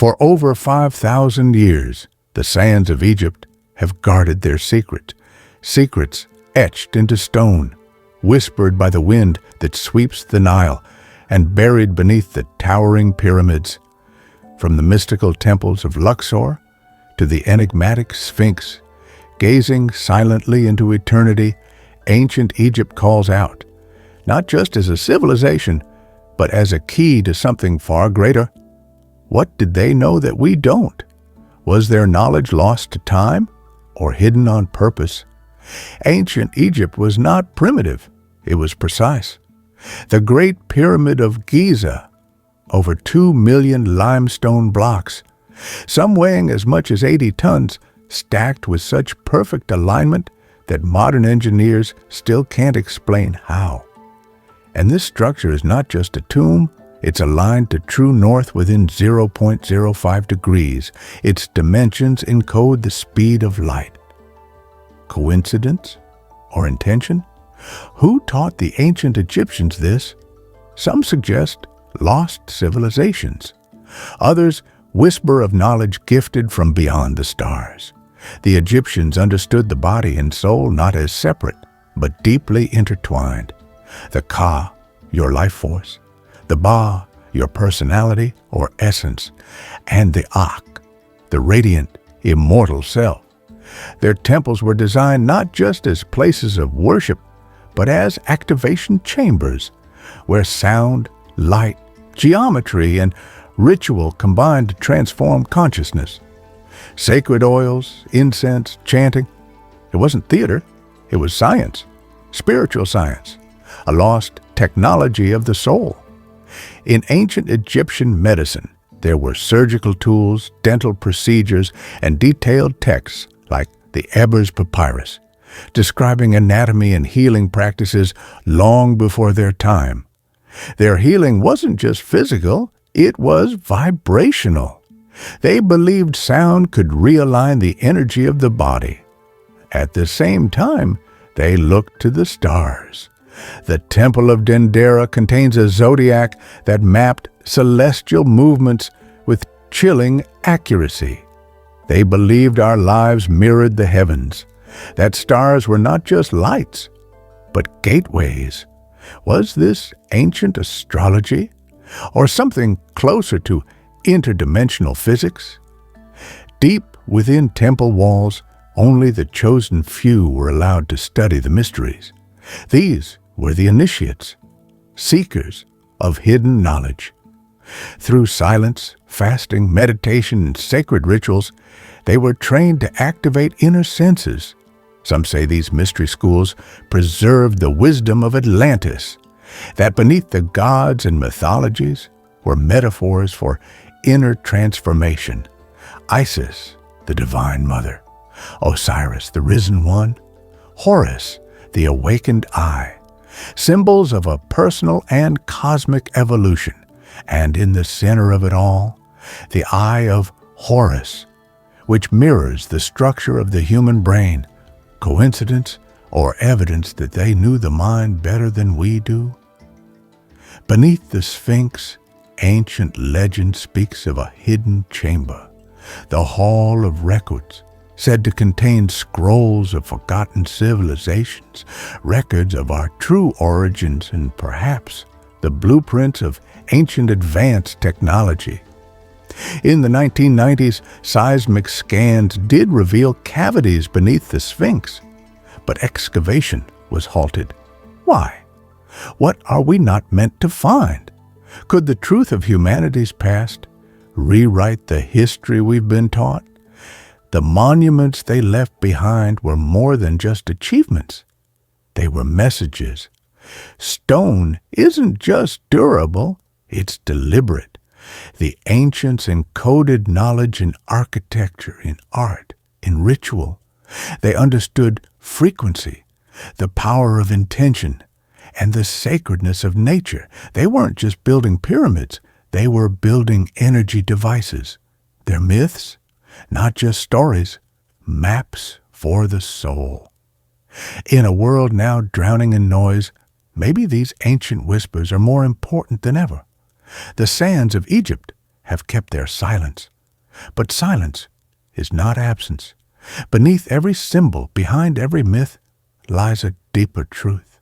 For over 5,000 years, the sands of Egypt have guarded their secrets etched into stone, whispered by the wind that sweeps the Nile, and buried beneath the towering pyramids. From the mystical temples of Luxor to the enigmatic Sphinx, gazing silently into eternity, ancient Egypt calls out, not just as a civilization, but as a key to something far greater. What did they know that we don't? Was their knowledge lost to time or hidden on purpose? Ancient Egypt was not primitive, it was precise. The Great Pyramid of Giza, over 2 million limestone blocks, some weighing as much as 80 tons, stacked with such perfect alignment that modern engineers still can't explain how. And this structure is not just a tomb, it's aligned to true north within 0.05 degrees. Its dimensions encode the speed of light. Coincidence or intention? Who taught the ancient Egyptians this? Some suggest lost civilizations. Others whisper of knowledge gifted from beyond the stars. The Egyptians understood the body and soul not as separate, but deeply intertwined. The Ka, your life force, the Ba, your personality or essence, and the Ak, the radiant, immortal self. Their temples were designed not just as places of worship, but as activation chambers, where sound, light, geometry, and ritual combined to transform consciousness. Sacred oils, incense, chanting. It wasn't theater, it was science, spiritual science, a lost technology of the soul. In ancient Egyptian medicine, there were surgical tools, dental procedures, and detailed texts like the Ebers Papyrus, describing anatomy and healing practices long before their time. Their healing wasn't just physical, it was vibrational. They believed sound could realign the energy of the body. At the same time, they looked to the stars. The Temple of Dendera contains a zodiac that mapped celestial movements with chilling accuracy. They believed our lives mirrored the heavens, that stars were not just lights, but gateways. Was this ancient astrology, or something closer to interdimensional physics? Deep within temple walls, only the chosen few were allowed to study the mysteries. These were the initiates, seekers of hidden knowledge. Through silence, fasting, meditation, and sacred rituals, they were trained to activate inner senses. Some say these mystery schools preserved the wisdom of Atlantis, that beneath the gods and mythologies were metaphors for inner transformation. Isis, the divine mother, Osiris, the risen one, Horus, the awakened eye, symbols of a personal and cosmic evolution. And in the center of it all, the eye of Horus, which mirrors the structure of the human brain. Coincidence or evidence that they knew the mind better than we do? Beneath the Sphinx, ancient legend speaks of a hidden chamber, the Hall of Records, said to contain scrolls of forgotten civilizations, records of our true origins, and perhaps the blueprints of ancient advanced technology. In the 1990s, seismic scans did reveal cavities beneath the Sphinx, but excavation was halted. Why? What are we not meant to find? Could the truth of humanity's past rewrite the history we've been taught? The monuments they left behind were more than just achievements. They were messages. Stone isn't just durable, it's deliberate. The ancients encoded knowledge in architecture, in art, in ritual. They understood frequency, the power of intention, and the sacredness of nature. They weren't just building pyramids, they were building energy devices. Their myths, not just stories, maps for the soul. In a world now drowning in noise, maybe these ancient whispers are more important than ever. The sands of Egypt have kept their silence. But silence is not absence. Beneath every symbol, behind every myth, lies a deeper truth.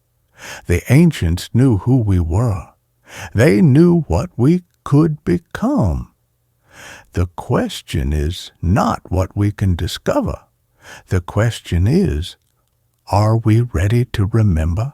The ancients knew who we were. They knew what we could become. The question is not what we can discover. The question is, are we ready to remember?